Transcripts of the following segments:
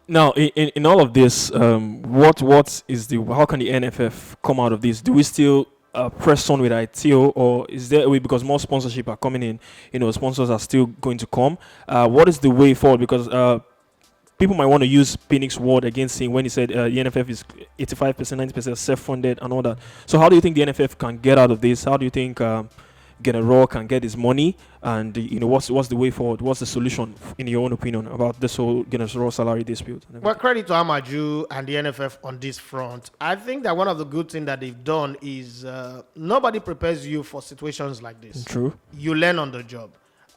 Now, in all of this, what is the how can the NFF come out of this? Do we still press on with Aiteo, or is there a way because more sponsorship are coming in? Sponsors are still going to come. What is the way forward? Because people might want to use Phoenix word against him when he said the NFF is 85%, 90% self-funded and all that. So how do you think the NFF can get out of this? How do you think General can get his money? And what's the way forward? What's the solution, in your own opinion, about this whole General salary dispute? Well, credit to Amaju and the NFF on this front. I think that one of the good things that they've done is nobody prepares you for situations like this. True. You learn on the job.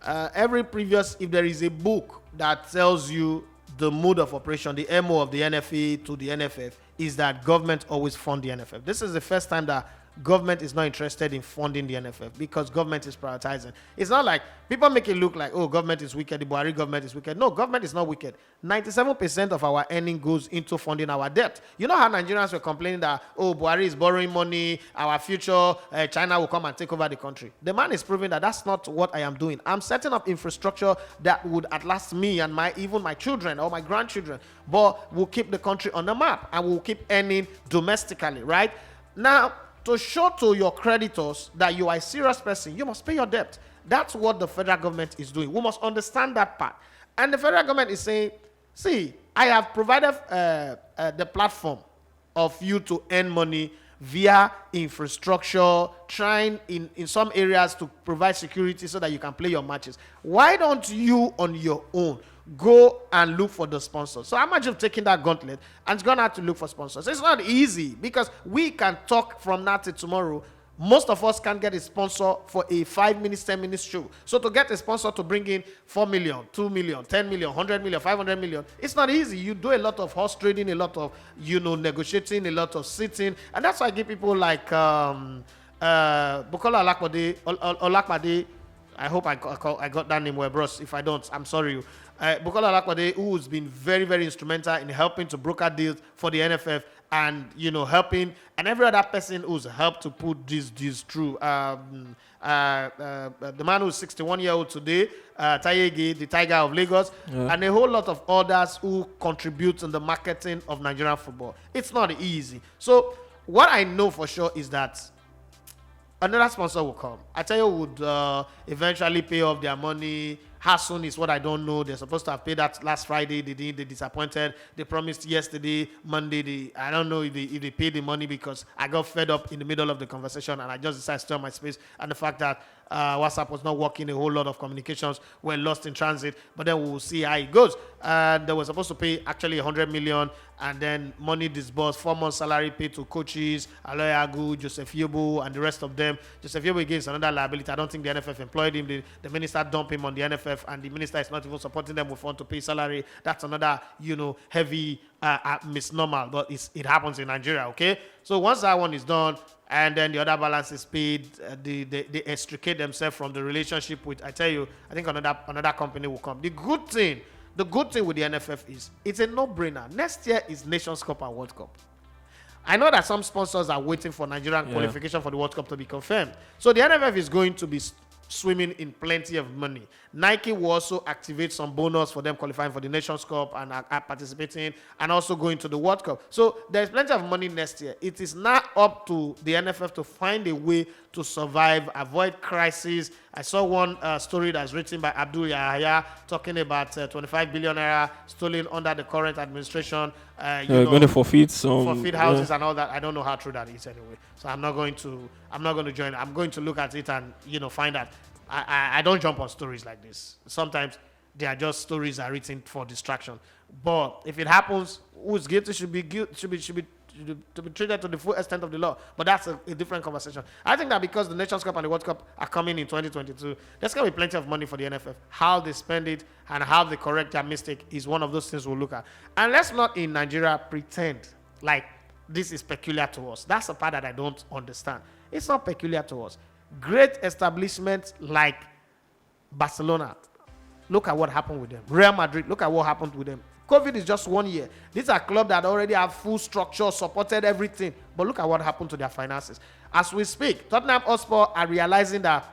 If there is a book that tells you the mode of operation, the MO of the NFA to the NFF, is that government always fund the NFF. This is the first time that government is not interested in funding the NFF because government is prioritizing. It's not like people make it look like, oh, government is wicked, the Buhari government is wicked. No, government is not wicked. 97% of our earning goes into funding our debt. You know how Nigerians were complaining that, oh, Buhari is borrowing money, our future, China will come and take over the country. The man is proving that that's not what I am doing. I'm setting up infrastructure that would outlast me and even my children or my grandchildren, but will keep the country on the map and will keep earning domestically, right? Now, to show to your creditors that you are a serious person, you must pay your debt. That's what the federal government is doing. We must understand that part. And the federal government is saying, see, I have provided the platform of you to earn money via infrastructure, trying in some areas to provide security so that you can play your matches. Why don't you on your own go and look for the sponsors? So imagine taking that gauntlet and gone out to look for sponsors. It's not easy because we can talk from now to tomorrow. Most of us can't get a sponsor for a 5 minutes, 10 minutes show. So to get a sponsor to bring in 4 million, 2 million, 10 million, 100 million, 500 million, it's not easy. You do a lot of horse trading, a lot of, negotiating, a lot of sitting. And that's why I give people like Bukola Olakpade. I hope I got that name well, bros. If I don't, I'm sorry. Bukola Olakpade, who's been very, very instrumental in helping to broker deals for the NFF and, helping, and every other person who's helped to put these deals through. The man who's 61-year-old today, Tayege, the Tiger of Lagos, and a whole lot of others who contribute in the marketing of Nigerian football. It's not easy. So what I know for sure is that another sponsor will come. Aiteo would eventually pay off their money. How soon is what I don't know. They're supposed to have paid that last Friday. They didn't. They disappointed. They promised yesterday, Monday. I don't know if they paid the money because I got fed up in the middle of the conversation and I just decided to turn my space. And the fact that WhatsApp was not working, a whole lot of communications were lost in transit. But then we'll see how it goes. They were supposed to pay actually 100 million and then money disbursed, 4 months salary paid to coaches, Aloy Agu, Joseph Yobo, and the rest of them. Joseph Yobo against another liability. I don't think the NFF employed him. The minister dumped him on the NFF, and the minister is not even supporting them with fund to pay salary. That's another, heavy misnomer, but it happens in Nigeria, okay? So once that one is done, and then the other balance is paid, they extricate themselves from the relationship with, I tell you, I think another company will come. The good thing with the NFF is it's a no-brainer. Next year is Nations Cup and World Cup. I know that some sponsors are waiting for Nigerian qualification for the World Cup to be confirmed. So the NFF is going to be swimming in plenty of money. Nike will also activate some bonus for them qualifying for the Nations Cup and participating and also going to the World Cup. So there's plenty of money next year. It is now up to the NFF to find a way to survive, avoid crisis. I saw one story that's written by Abdul Yahya talking about 25 billion naira stolen under the current administration. Going to forfeit houses and all that. I don't know how true that is anyway. So I'm not going to join. I'm going to look at it and find out. I don't jump on stories like this. Sometimes they are just stories that are written for distraction. But if it happens, who's guilty should be to be treated to the full extent of the law. But that's a different conversation. I think that because the Nations Cup and the World Cup are coming in 2022, there's going to be plenty of money for the NFF. How they spend it and how they correct their mistake is one of those things we'll look at. And let's not in Nigeria pretend like this is peculiar to us. That's the part that I don't understand. It's not peculiar to us. Great establishments like Barcelona, look at what happened with them. Real Madrid, look at what happened with them. COVID is just 1 year. These are clubs that already have full structure, supported everything. But look at what happened to their finances. As we speak, Tottenham Hotspur are realizing that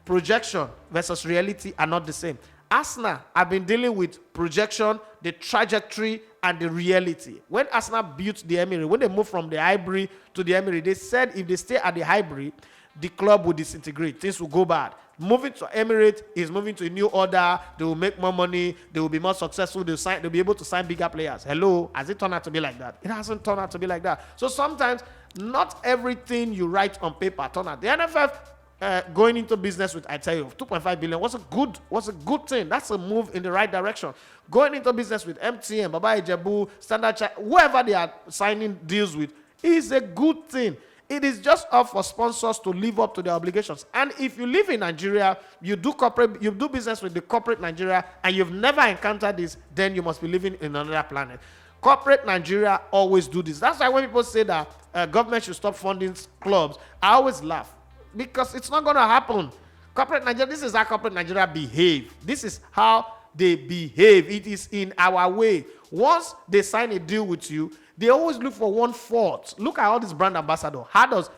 projection versus reality are not the same. Arsenal have been dealing with projection, the trajectory, and the reality. When Arsenal built the Emirates, when they moved from the Highbury to the Emirates, they said if they stay at the Highbury, the club will disintegrate. Things will go bad. Moving to Emirates is moving to a new order. They will make more money. They will be more successful. They'll be able to sign bigger players. Hello, has it turned out to be like that? It hasn't turned out to be like that. So sometimes not everything you write on paper turn out. The NFF going into business with Aiteo, 2.5 billion was a good thing. That's a move in the right direction. Going into business with MTN, Baba Ijebu, Standard Chartered, whoever they are signing deals with, is a good thing. It is just up for sponsors to live up to their obligations. And if you live in Nigeria, you do business with the corporate Nigeria, and you've never encountered this, then you must be living in another planet. Corporate Nigeria always do this. That's why when people say that government should stop funding clubs, I always laugh, because it's not going to happen. Corporate Nigeria, this is how corporate Nigeria behave. This is how they behave. It is in our way. Once they sign a deal with you, they always look for one fault. Look at all these brand ambassadors. How does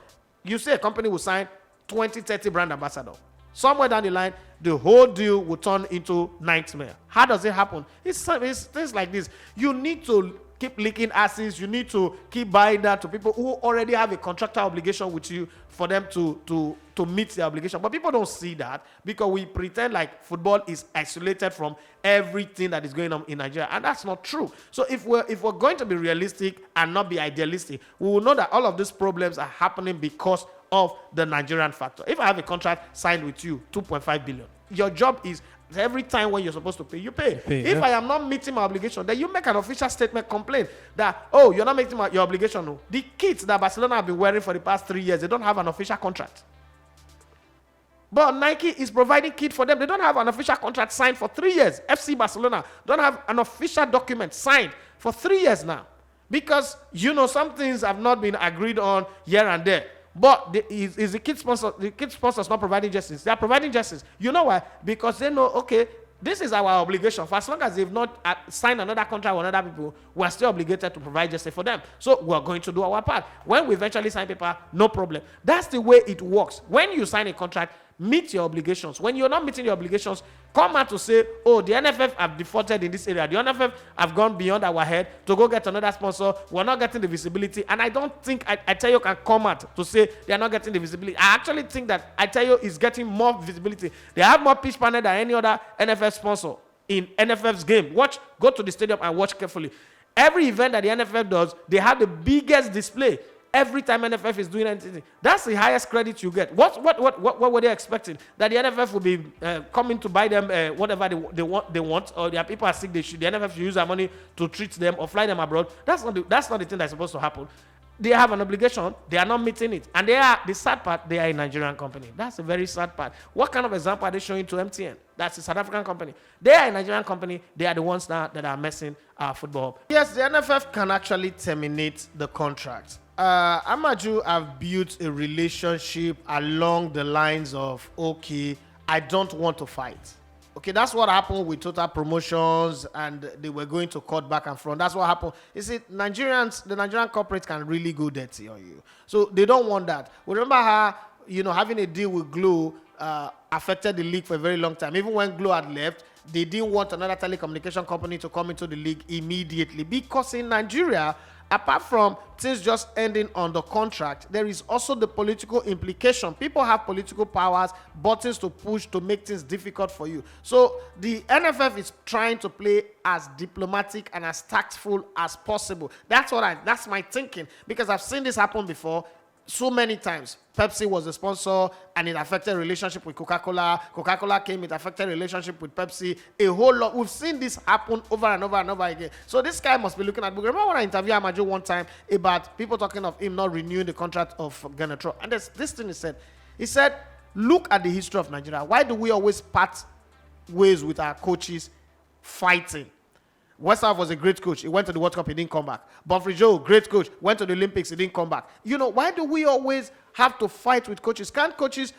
you say a company will sign 20, 30 brand ambassadors? Somewhere down the line, the whole deal will turn into nightmare. How does it happen? It's things like this. You need to keep leaking assets. You need to keep buying that to people who already have a contractual obligation with you for them to meet the obligation. But people don't see that, because we pretend like football is isolated from everything that is going on in Nigeria, and that's not true. So if we're going to be realistic and not be idealistic, we will know that all of these problems are happening because of the Nigerian factor. If I have a contract signed with you, 2.5 billion, your job is every time when you're supposed to pay, you pay. If I am not meeting my obligation, then you make an official statement complaint that, oh, you're not meeting your obligation. No. The kits that Barcelona have been wearing for the past 3 years, they don't have an official contract. But Nike is providing kit for them. They don't have an official contract signed for 3 years. FC Barcelona don't have an official document signed for 3 years now. Because, some things have not been agreed on here and there. But is the kit sponsors not providing jerseys? They are providing jerseys. You know why? Because they know, okay, this is our obligation. For as long as they've not signed another contract with other people, we're still obligated to provide jersey for them. So we're going to do our part. When we eventually sign paper, no problem. That's the way it works. When you sign a contract, meet your obligations. When you're not meeting your obligations, come out to say, oh, the NFF have defaulted in this area. The NFF have gone beyond our head to go get another sponsor. We're not getting the visibility. And I don't think Aiteo can come out to say they're not getting the visibility. I actually think that Aiteo is getting more visibility. They have more pitch panel than any other NFF sponsor in NFF's game. Go to the stadium and watch carefully. Every event that the NFF does, they have the biggest display. Every time NFF is doing anything, that's the highest credit you get. What were they expecting? That the NFF will be coming to buy them whatever they want, or their people are sick, the NFF should use their money to treat them or fly them abroad. That's not the thing that's supposed to happen. They have an obligation. They are not meeting it. And the sad part, they are a Nigerian company. That's a very sad part. What kind of example are they showing to MTN? That's a South African company. They are a Nigerian company. They are the ones now that are messing football. Yes, the NFF can actually terminate the contract. Amaju have built a relationship along the lines of, okay, I don't want to fight. Okay, that's what happened with Total Promotions, and they were going to court back and front. That's what happened. You see, the Nigerian corporate can really go dirty on you. So they don't want that. Remember how, having a deal with Glo affected the league for a very long time. Even when Glo had left, they didn't want another telecommunication company to come into the league immediately, because in Nigeria, apart from things just ending on the contract, there is also the political implication. People have political powers, buttons to push to make things difficult for you. So the NFF is trying to play as diplomatic and as tactful as possible. That's my thinking, because I've seen this happen before. So many times. Pepsi was the sponsor and it affected relationship with Coca-Cola. Coca-Cola came, it affected relationship with Pepsi. A whole lot. We've seen this happen over and over and over again. So this guy must be looking at book. Remember when I interviewed Amaju one time about people talking of him not renewing the contract of Genetro? And this thing he said. He said, look at the history of Nigeria. Why do we always part ways with our coaches fighting? Westhoff was a great coach. He went to the World Cup, he didn't come back. Bonfrey Joe, great coach, went to the Olympics, he didn't come back. Why do we always have to fight with coaches? Can't coaches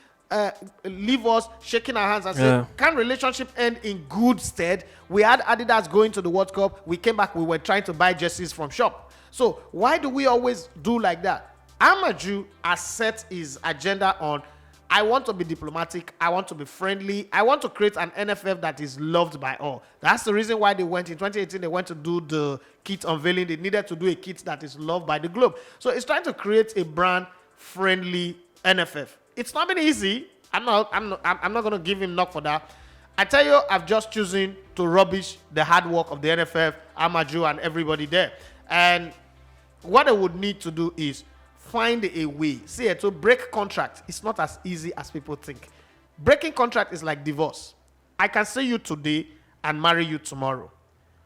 leave us shaking our hands and say, can relationship end in good stead? We had Adidas going to the World Cup. We came back, we were trying to buy jerseys from shop. So why do we always do like that? Amaju has set his agenda on I want to be diplomatic. I want to be friendly. I want to create an NFF that is loved by all. That's the reason why they went in 2018. They went to do the kit unveiling. They needed to do a kit that is loved by the globe. So it's trying to create a brand friendly NFF. It's not been easy. I'm not going to give him knock for that. I tell you, I've just chosen to rubbish the hard work of the NFF, Amaju, and everybody there. And what I would need to do is find a way. See, to break contract, it's not as easy as people think. Breaking contract is like divorce. I can see you today and marry you tomorrow.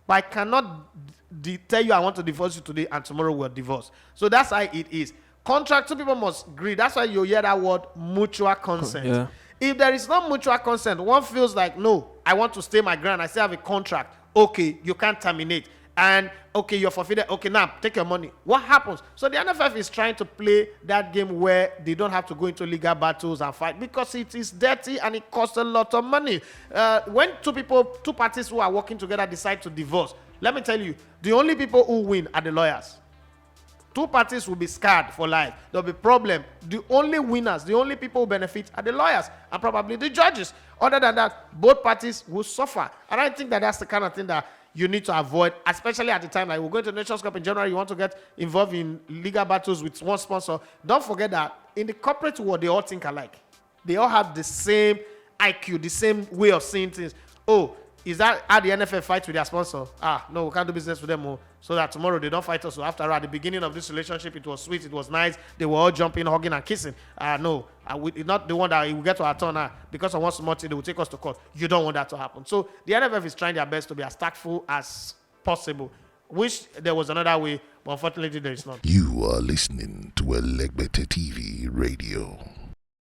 But I cannot tell you I want to divorce you today and tomorrow we'll divorce. So that's how it is. Contract, two people must agree. That's why you hear that word, mutual consent. Yeah. If there is no mutual consent, one feels like, no, I want to stay my ground. I still have a contract. Okay, you can't terminate. And okay, you're forfeited. Okay, now take your money. What happens? So the NFF is trying to play that game where they don't have to go into legal battles and fight because it is dirty and it costs a lot of money. When two parties who are working together decide to divorce, let me tell you, the only people who win are the lawyers. Two parties will be scarred for life. There'll be problem. The only winners, the only people who benefit are the lawyers and probably the judges. Other than that, both parties will suffer. And I think that that's the kind of thing that you need to avoid, especially at the time like we're going to the Nations Cup in January. You want to get involved in legal battles with one sponsor. Don't forget that in the corporate world, they all think alike. They all have the same IQ, the same way of seeing things. Oh, is that how the NFF fights with their sponsor? No, we can't do business with them. So that tomorrow they don't fight us. So after all, at the beginning of this relationship, it was sweet, it was nice. They were all jumping, hugging, and kissing. No, it's not the one that we get to our turn because of one small thing, they will take us to court. You don't want that to happen. So the NFF is trying their best to be as tactful as possible. Wish there was another way, but unfortunately there is not. You are listening to Elegbete TV Radio.